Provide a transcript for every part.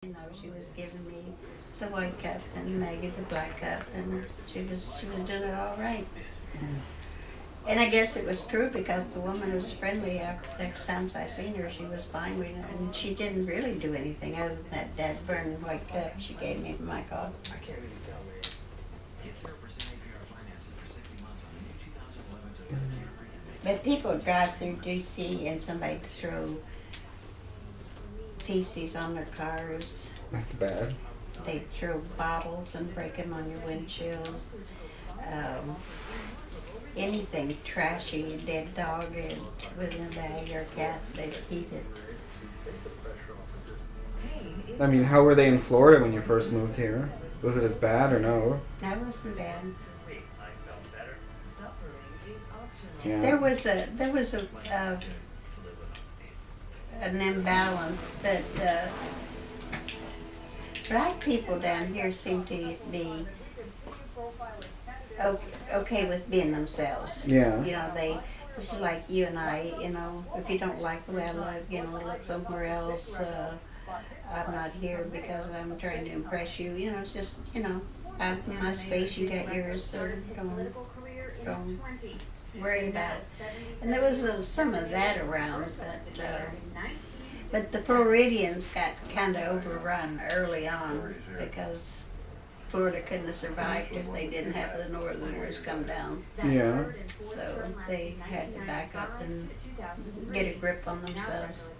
She was giving me the white cup and Maggie the black cup, and she was doing it all right. And I guess it was true because the woman was friendly. After next times I seen her, she was fine with it, and she didn't really do anything other than that dad burning white cup she gave me for my coffee. But people drive through DC and somebody throw feces on their cars. That's bad. They throw bottles and break them on your windshields. Anything trashy, a dead dog within a bag or a cat, they keep it. I mean, how were they in Florida when you first moved here? Was it as bad or no? That wasn't bad. Yeah. There was an imbalance that black people down here seem to be okay with being themselves. Yeah. You know, it's like you and I, if you don't like the way I look, look somewhere else. I'm not here because I'm trying to impress you. It's just, I have my space, you got yours, so don't worry about it. And there was some of that around, but the Floridians got kind of overrun early on because Florida couldn't have survived if they didn't have the Northerners come down. Yeah. So they had to back up and get a grip on themselves.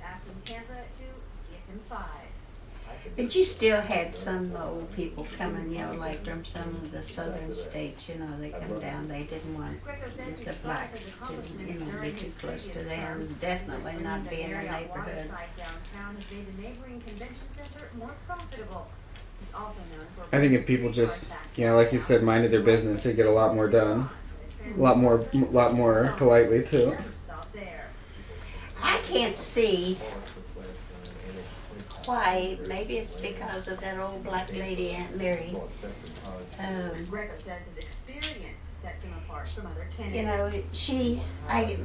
But you still had some old people coming, like from some of the southern states, they come down. They didn't want the blacks to, be too close to them. Definitely not be in their neighborhood. I think if people just, like you said, minded their business, they'd get a lot more done. A lot more politely too. I can't see why. Maybe it's because of that old black lady, Aunt Mary.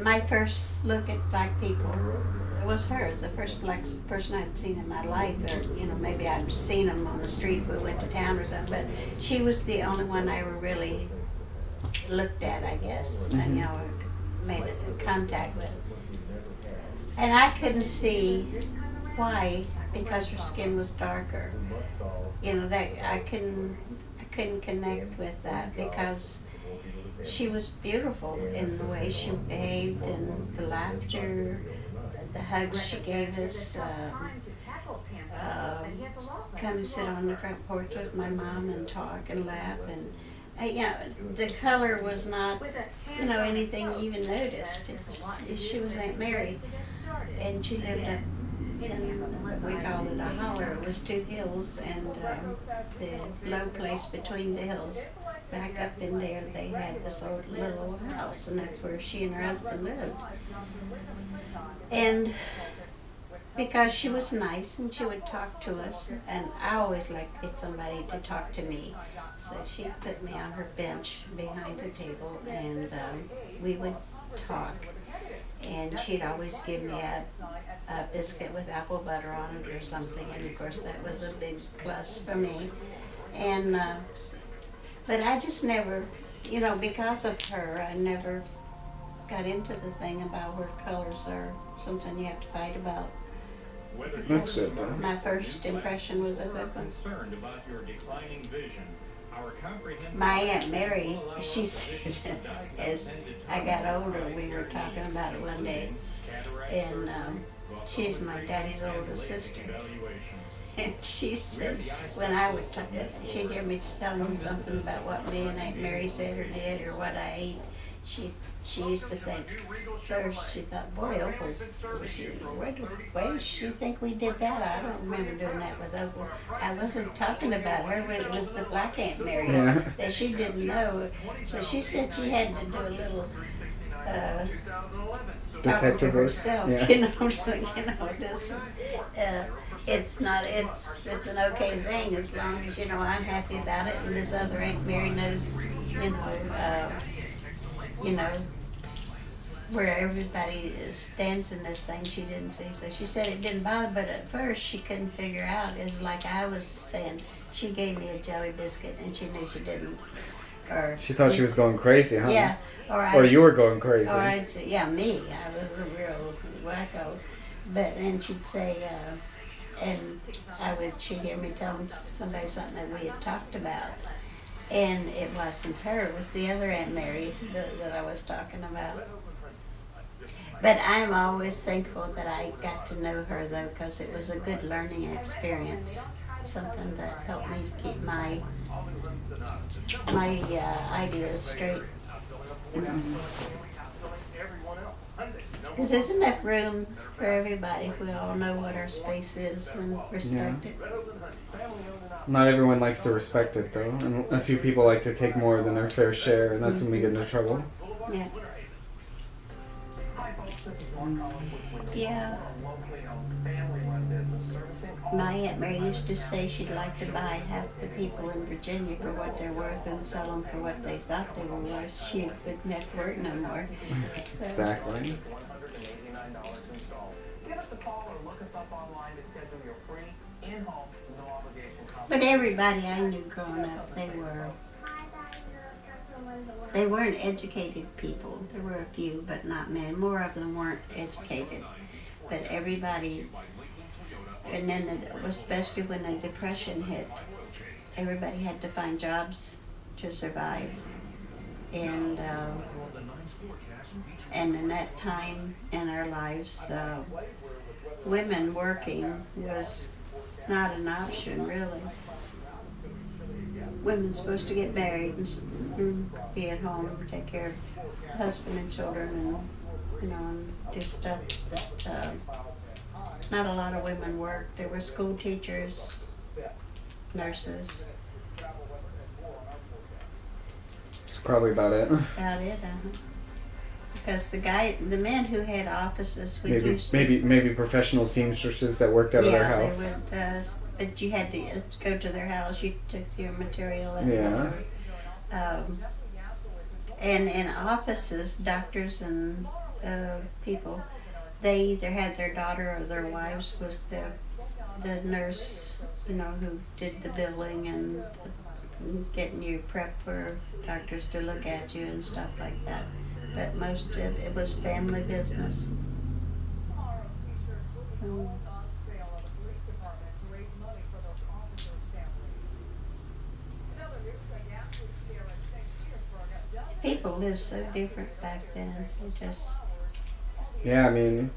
My first look at black people was her. It was the first black person I'd seen in my life. Or, maybe I'd seen them on the street if we went to town or something. But she was the only one I ever really looked at, I guess, and made contact with. And I couldn't see why, because her skin was darker. That I couldn't connect with that because she was beautiful in the way she behaved and the laughter, the hugs she gave us. Come sit on the front porch with my mom and talk and laugh, and the color was not anything you even noticed. She was Aunt Mary, and she lived up in what we called it a holler. It was two hills, and the low place between the hills, back up in there, they had this little old house, and that's where she and her husband lived. And because she was nice and she would talk to us, and I always liked to get somebody to talk to me, so she put me on her bench behind the table, and we would talk. And she'd always give me a biscuit with apple butter on it or something, and of course that was a big plus for me. And but I just never, because of her, I never got into the thing about where colors are something you have to fight about. That's good, though. My first impression was a good one. My Aunt Mary, she said, as I got older, we were talking about it one day, and she's my daddy's oldest sister. And she said, when I would talk, she'd hear me telling something about what me and Aunt Mary said or did or what I ate, she used to think, first she thought, boy, Opal's, why does she think we did that? I don't remember doing that with Opal. I wasn't talking about her, but it was the black Aunt Mary that she didn't know. So she said she had to do a little talking to herself, this. It's an okay thing as long as, I'm happy about it, and this other Aunt Mary knows, where everybody stands in this thing she didn't see. So she said it didn't bother, but at first she couldn't figure out. It's like I was saying, she gave me a jelly biscuit and she knew she didn't. Or She thought she was going crazy, huh? yeah, Or you were going crazy. or I'd say, yeah, me. I was a real wacko. But and she'd say, and she'd hear me telling somebody something that we had talked about. And it wasn't her, it was the other Aunt Mary that I was talking about. But I'm always thankful that I got to know her, though, because it was a good learning experience. Something that helped me to keep my ideas straight. Because there's enough room for everybody if we all know what our space is and respect it. Not everyone likes to respect it, though. And a few people like to take more than their fair share, and that's when we get into trouble. Yeah. Yeah. My Aunt Mary used to say she'd like to buy half the people in Virginia for what they're worth and sell them for what they thought they were worth. She wouldn't have to work no more. So. Exactly. But everybody I knew growing up, they weren't educated people. There were a few, but not many. More of them weren't educated. But everybody, and then especially when the Depression hit, everybody had to find jobs to survive. And in that time in our lives, women working was not an option, really. Women's supposed to get married and be at home and take care of husband and children and, and do stuff that not a lot of women worked. There were school teachers, nurses. That's probably about it. About it, Because the men who had offices would maybe professional seamstresses that worked out of their house. Yeah, they would. But you had to go to their house. You took your material and and in offices, doctors and people, they either had their daughter or their wives was the nurse, who did the billing and getting you prepped for doctors to look at you and stuff like that. But most of it was family business. People lived so different back then. Yeah, I mean,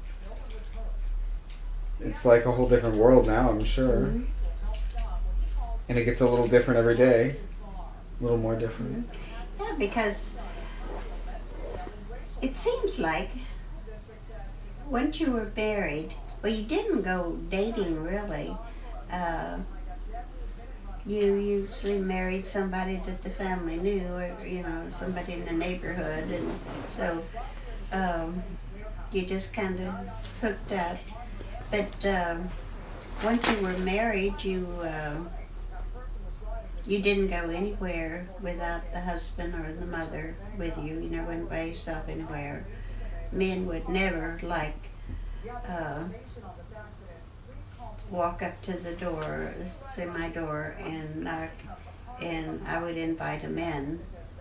it's like a whole different world now, I'm sure. Mm-hmm. And it gets a little different every day. A little more different. Mm-hmm. Yeah, because it seems like once you were married, well, you didn't go dating really. You usually married somebody that the family knew, or somebody in the neighborhood, and so you just kind of hooked up. But once you were married, you didn't go anywhere without the husband or the mother with you. You never went by yourself anywhere. Men would never walk up to the door, say my door, and knock, and I would invite him in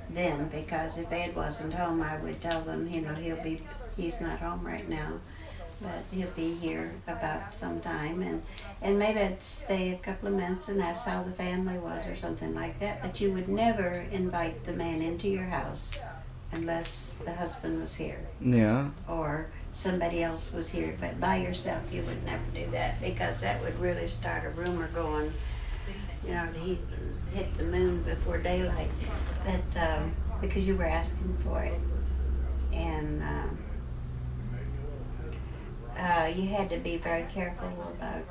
then, because if Ed wasn't home, I would tell them, he's not home right now, but he'll be here about some time, and maybe I'd stay a couple of minutes and ask how the family was or something like that, but you would never invite the man into your house unless the husband was here. Yeah. Or somebody else was here, but by yourself you would never do that, because that would really start a rumor going, he hit the moon before daylight, but because you were asking for it. And you had to be very careful about,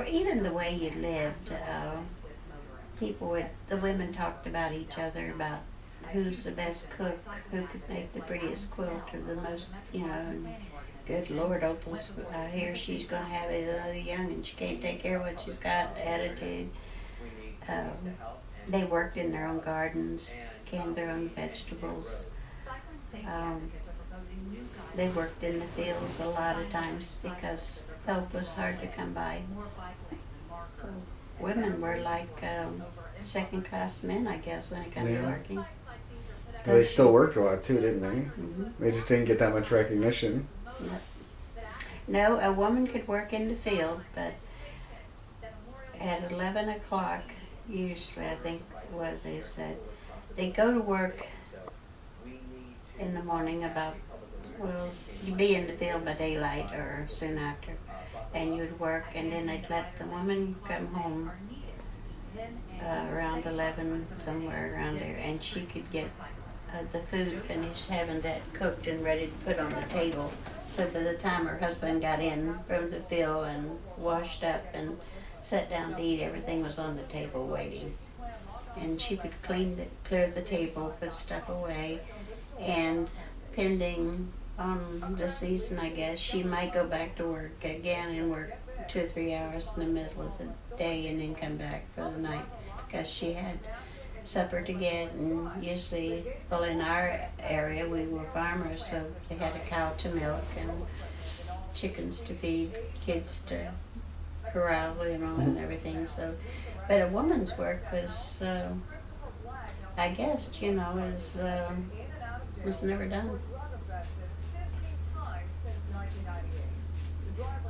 even the way you lived. The women talked about each other, about who's the best cook, who could make the prettiest quilt, or the most, good Lord, Opal's here, she's going to have another young and she can't take care of what she's got, attitude. They worked in their own gardens, canned their own vegetables. they worked in the fields a lot of times because help was hard to come by. So women were like second-class men, I guess, when it comes to working. They still worked a lot too, didn't they? Mm-hmm. They just didn't get that much recognition. Yep. No, a woman could work in the field, but at 11 o'clock, usually, I think what they said, they go to work in the morning about, well, you'd be in the field by daylight or soon after, and you'd work, and then they'd let the woman come home around 11, somewhere around there, and she could get the food finished, having that cooked and ready to put on the table. So by the time her husband got in from the field and washed up and sat down to eat, everything was on the table waiting. And she would clear the table, put stuff away, and pending on the season, I guess, she might go back to work again and work 2 or 3 hours in the middle of the day and then come back for the night because she had supper to get, and usually, well, in our area we were farmers, so they had a cow to milk and chickens to feed, kids to corral, and everything. So, but a woman's work was, I guess, was never done.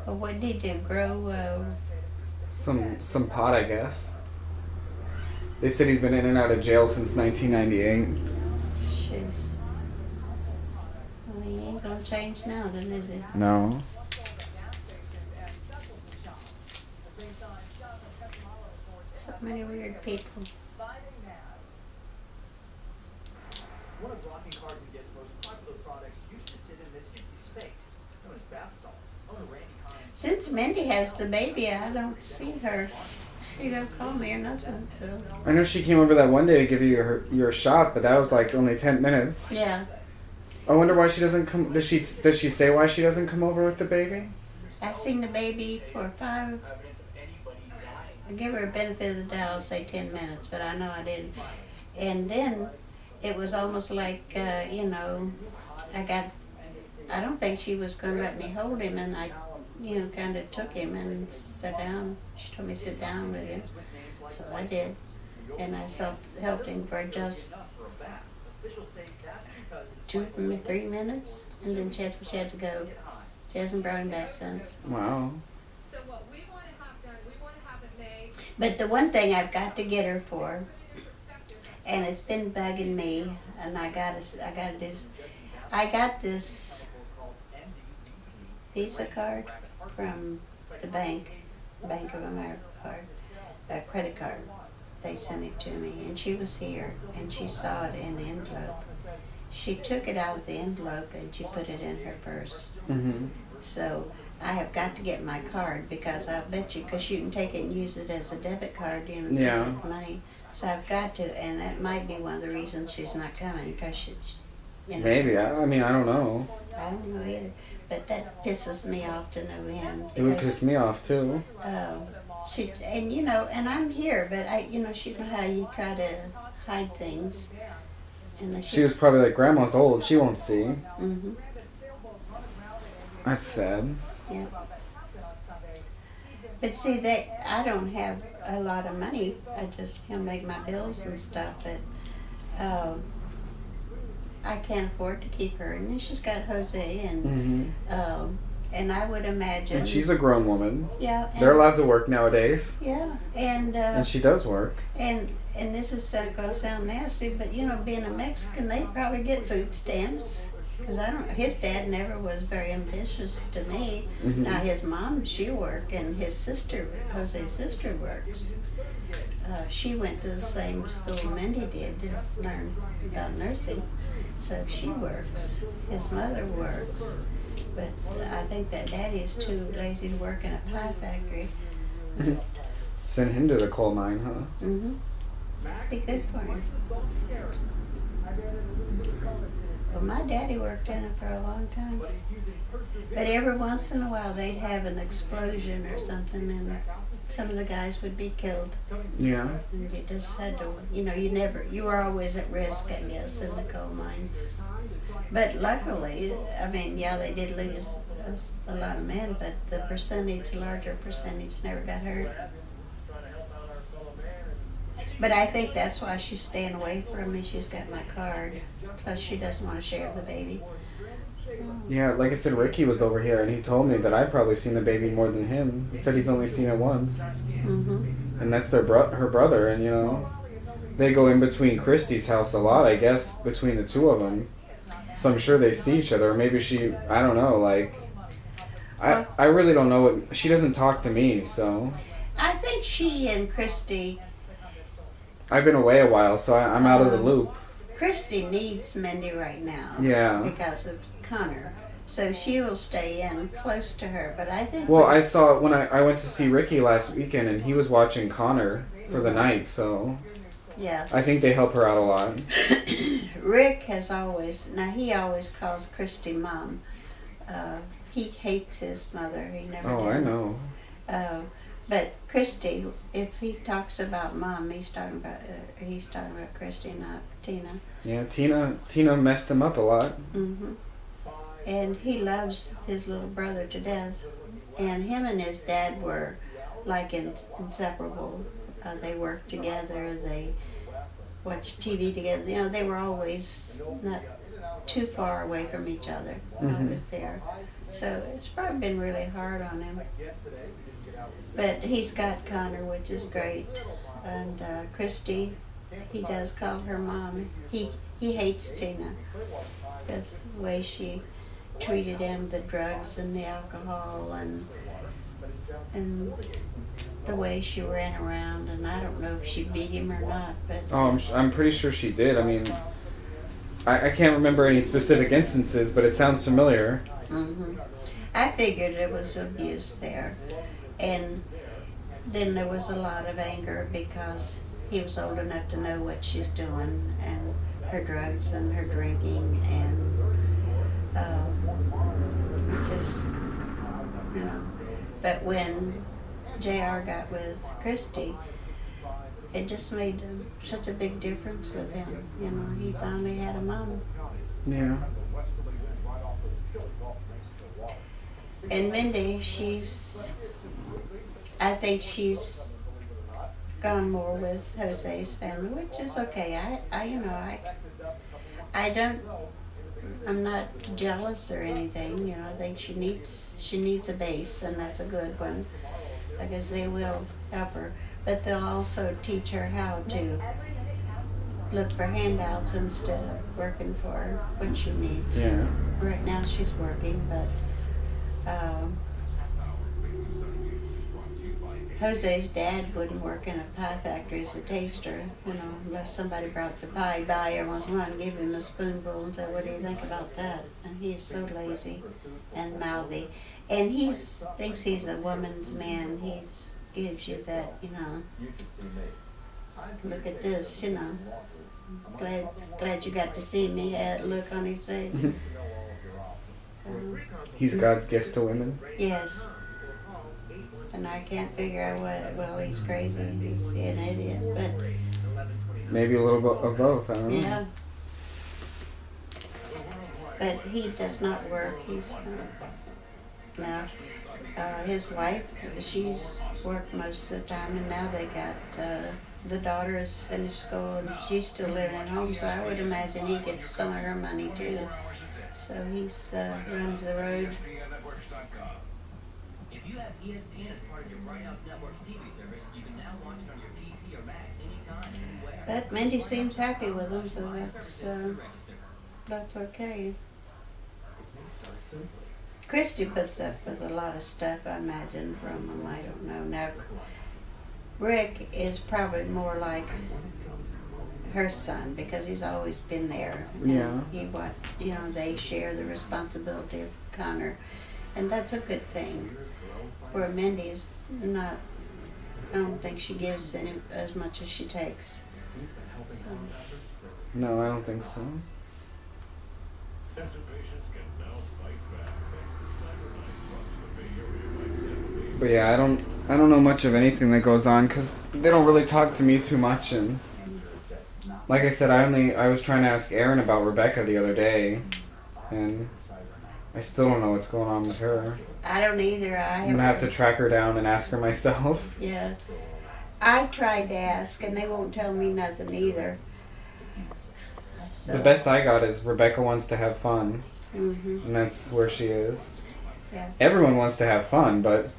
Well, what did you grow? Some pot, I guess. They said he's been in and out of jail since 1998. Shoes. Well, he ain't gonna change now, then, is he? No. So many weird people. One of Rocking Cards most popular products used to sit in this empty space, known as bath salts. Owner Randy Hines. Since Mindy has the baby, I don't see her. She don't call me or nothing, so. I know she came over that one day to give you your shot, but that was like only 10 minutes. Yeah. I wonder why she doesn't come. Does she say why she doesn't come over with the baby? I seen the baby for 5. I give her a benefit of the doubt, I'll say 10 minutes, but I know I didn't. And then it was almost like, I don't think she was going to let me hold him, and I, kind of took him and sat down. She told me to sit down with him, so I did. And I helped him for just 2 or 3 minutes, and then she had to go. She hasn't brought him back since. Wow. So what we want to have done, we want to have it made. But the one thing I've got to get her for, and it's been bugging me, and I got this Visa card from the Bank of America card, a credit card. They sent it to me, and she was here, and she saw it in the envelope. She took it out of the envelope and she put it in her purse. Mm-hmm. So I have got to get my card, because I'll bet you, because you can take it and use it as a debit card, Yeah. get money. So I've got to, and that might be one of the reasons she's not coming, because she's, Maybe. I don't know. I don't know either, but that pisses me off to no end. It would because, piss me off too. and I'm here, but she know how you try to hide things. And She was probably like, Grandma's old, she won't see. Mm-hmm. That's sad. Yeah. But see, that I don't have a lot of money. I just make my bills and stuff, but I can't afford to keep her. And then she's got Jose, and and I would imagine. And she's a grown woman. Yeah. They're allowed to work nowadays. Yeah, and she does work. And this is going to sound nasty, but being a Mexican, they probably get food stamps. Because his dad never was very ambitious to me. Mm-hmm. Now his mom, she worked, and his sister, Jose's sister, works. She went to the same school Mindy did to learn about nursing. So she works. His mother works. But I think that daddy's too lazy to work in a pie factory. Send him to the coal mine, huh? Mm-hmm. Be good for him. Well, my daddy worked in it for a long time. But every once in a while they'd have an explosion or something, and some of the guys would be killed. Yeah. And you just had to, you were always at risk, I guess, in the coal mines. But luckily, I mean, yeah, they did lose a lot of men, but the larger percentage never got hurt. But I think that's why she's staying away from me. She's got my card. Plus, she doesn't want to share the baby. Yeah, like I said, Ricky was over here and he told me that I've probably seen the baby more than him. He said he's only seen it once. Mm-hmm. And that's her brother, and they go in between Christy's house a lot, I guess, between the two of them. So I'm sure they see each other. Or maybe I don't know, like, I really don't know what, she doesn't talk to me, so. I think she and Christy, I've been away a while, so I'm out of the loop. Christy needs Mindy right now. Yeah. Because of Connor. So she will stay in close to her, but I think... Well, I saw, when I went to see Ricky last weekend, and he was watching Connor for the night, so. Yeah. I think they help her out a lot. Rick has always, now he always calls Christy Mom. He hates his mother. He never did. I know. But Christy, if he talks about Mom, he's talking about Christy, not Tina. Yeah, Tina messed him up a lot. Mm-hmm. And he loves his little brother to death. And him and his dad were like inseparable. They worked together. They watched TV together. They were always not too far away from each other. Always there. So it's probably been really hard on him. But he's got Connor, which is great. And Christy, he does call her Mom. He hates Tina because the way she treated him, the drugs and the alcohol, and the way she ran around. And I don't know if she beat him or not, but I'm pretty sure she did. I mean, I can't remember any specific instances, but it sounds familiar. Mm-hmm. I figured there was abuse there. And then there was a lot of anger because he was old enough to know what she's doing and her drugs and her drinking, and just, But when JR got with Christy, it just made such a big difference with him. He finally had a mom. Yeah. And Mindy, I think she's gone more with Jose's family, which is okay. I'm not jealous or anything. I think she needs a base, and that's a good one, because they will help her. But they'll also teach her how to look for handouts instead of working for what she needs. Yeah. Right now she's working, but Jose's dad wouldn't work in a pie factory as a taster, unless somebody brought the pie by every once in a while and give him a spoonful and say, "What do you think about that?" And he's so lazy and mouthy. And he thinks he's a woman's man. He gives you that, look at this, glad you got to see me, look on his face. He's God's gift to women. Yes. And I can't figure out he's crazy, he's an idiot, but... Maybe a little bit of both, I don't know. Yeah. But he does not work, now, his wife, she's worked most of the time, and now they got, the daughter has finished school, and she's still living at home, so I would imagine he gets some of her money too. So he's, runs the road. If you have ESPN as part of your Bright House Network's TV service, you can now watch it on your PC or Mac anytime, anywhere. But Mindy seems happy with him, so that's okay. Christy puts up with a lot of stuff, I imagine, from him. I don't know. Now, Rick is probably more like her son because he's always been there. Yeah. They share the responsibility of Connor, and that's a good thing. Where Mindy's not, I don't think she gives as much as she takes. So. No, I don't think so. But yeah, I don't know much of anything that goes on because they don't really talk to me too much, and like I said, I was trying to ask Aaron about Rebecca the other day, and I still don't know what's going on with her. I don't either. I'm gonna have to track her down and ask her myself. Yeah. I tried to ask, and they won't tell me nothing either. So. The best I got is Rebecca wants to have fun, Mhm. and that's where she is. Yeah. Everyone wants to have fun, but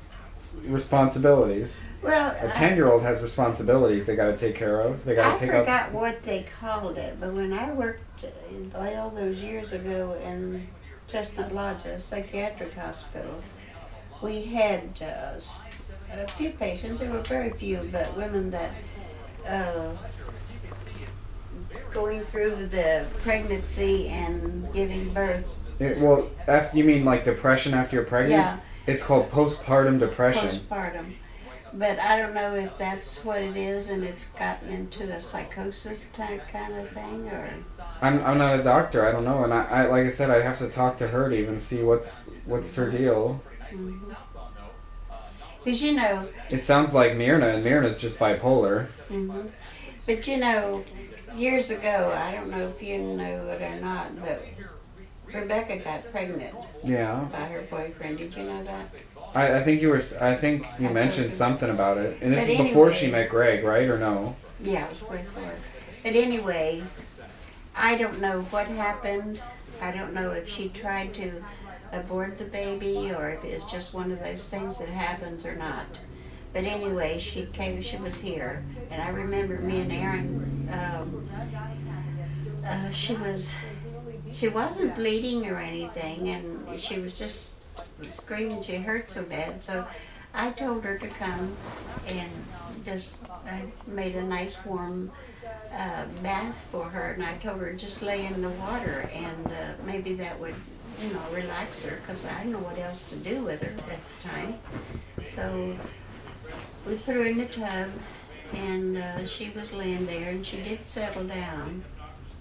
responsibilities. Well, A 10-year-old has responsibilities they got to take care of. They got I to take up. forgot what they called it, but when I worked all those years ago in Chestnut Lodge, a psychiatric hospital, we had a few patients. There were very few, but women that going through the pregnancy and giving birth. Well, you mean like depression after you're pregnant? Yeah. It's called postpartum depression. Postpartum. But I don't know if that's what it is, and it's gotten into a psychosis type kind of thing, or. I'm not a doctor. I don't know, and I like I said, I'd have to talk to her to even see what's her deal. Because you know. It sounds like Myrna, and Myrna's just bipolar. Mhm. But you know, years ago, I don't know if you know it or not, but Rebecca got pregnant Yeah. by her boyfriend. Did you know that? I think you mentioned something about it, and this But is before anyway. she met Greg, right, or no? Yeah, it was before. But anyway, I don't know what happened. I don't know if she tried to abort the baby or if it's just one of those things that happens or not. But anyway, she was here, and I remember me and Aaron, she wasn't bleeding or anything, and she was just screaming she hurt so bad. So I told her to come, and I made a nice warm bath for her, and I told her just lay in the water, and maybe that would, relax her, because I didn't know what else to do with her at the time. So we put her in the tub, and she was laying there, and she did settle down.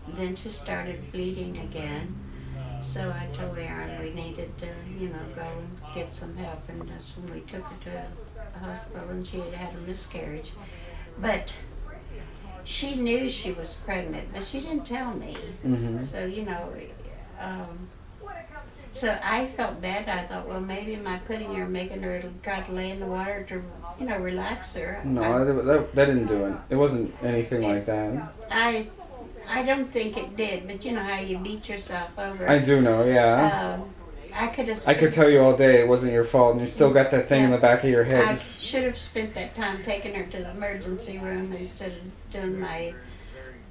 Then she started bleeding again. So I told Aaron we needed to, go and get some help, and that's when we took her to the hospital, and she had had a miscarriage. But she knew she was pregnant, but she didn't tell me. Mhm. So, so I felt bad. I thought, well, maybe by putting her, making her try to lay in the water to, relax her. No, that didn't do it. It wasn't anything like that. I don't think it did, but you know how you beat yourself over. I do know, yeah. I could have. I could tell you all day it wasn't your fault, and you still got that thing in the back of your I head. should have spent that time taking her to the emergency room instead of doing my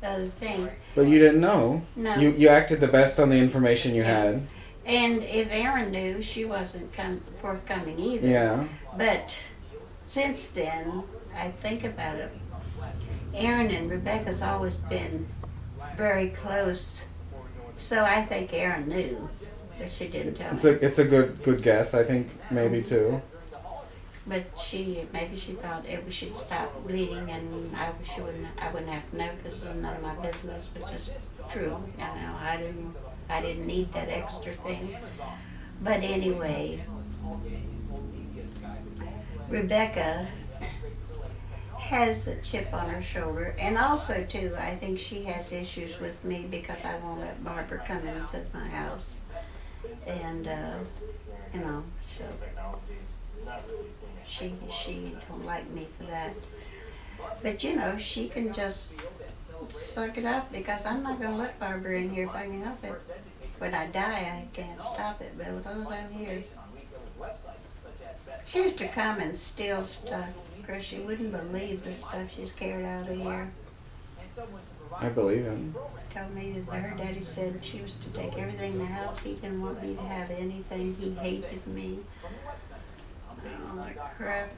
other thing. But you didn't know. No. You acted the best on the information you Yeah. had. And if Aaron knew, she wasn't forthcoming either. Yeah. But since then, I think about it. Aaron and Rebecca's always been very close, so I think Aaron knew, but she didn't tell me. It's a good guess. I think maybe too. But maybe she thought it should stop bleeding, and I wouldn't have to know because it's none of my business, which is true. I didn't need that extra thing. But anyway, Rebecca has a chip on her shoulder, and also too, I think she has issues with me because I won't let Barbara come into my house, and so she don't like me for that. But she can just suck it up, because I'm not gonna let Barbara in here if I can help it. When I die, I can't stop it, but as long as I'm here. She used to come and steal stuff. Of course, you wouldn't believe the stuff she's carried out of here. I believe him. Told me that her daddy said she was to take everything in the house. He didn't want me to have anything. He hated me. Oh, crap.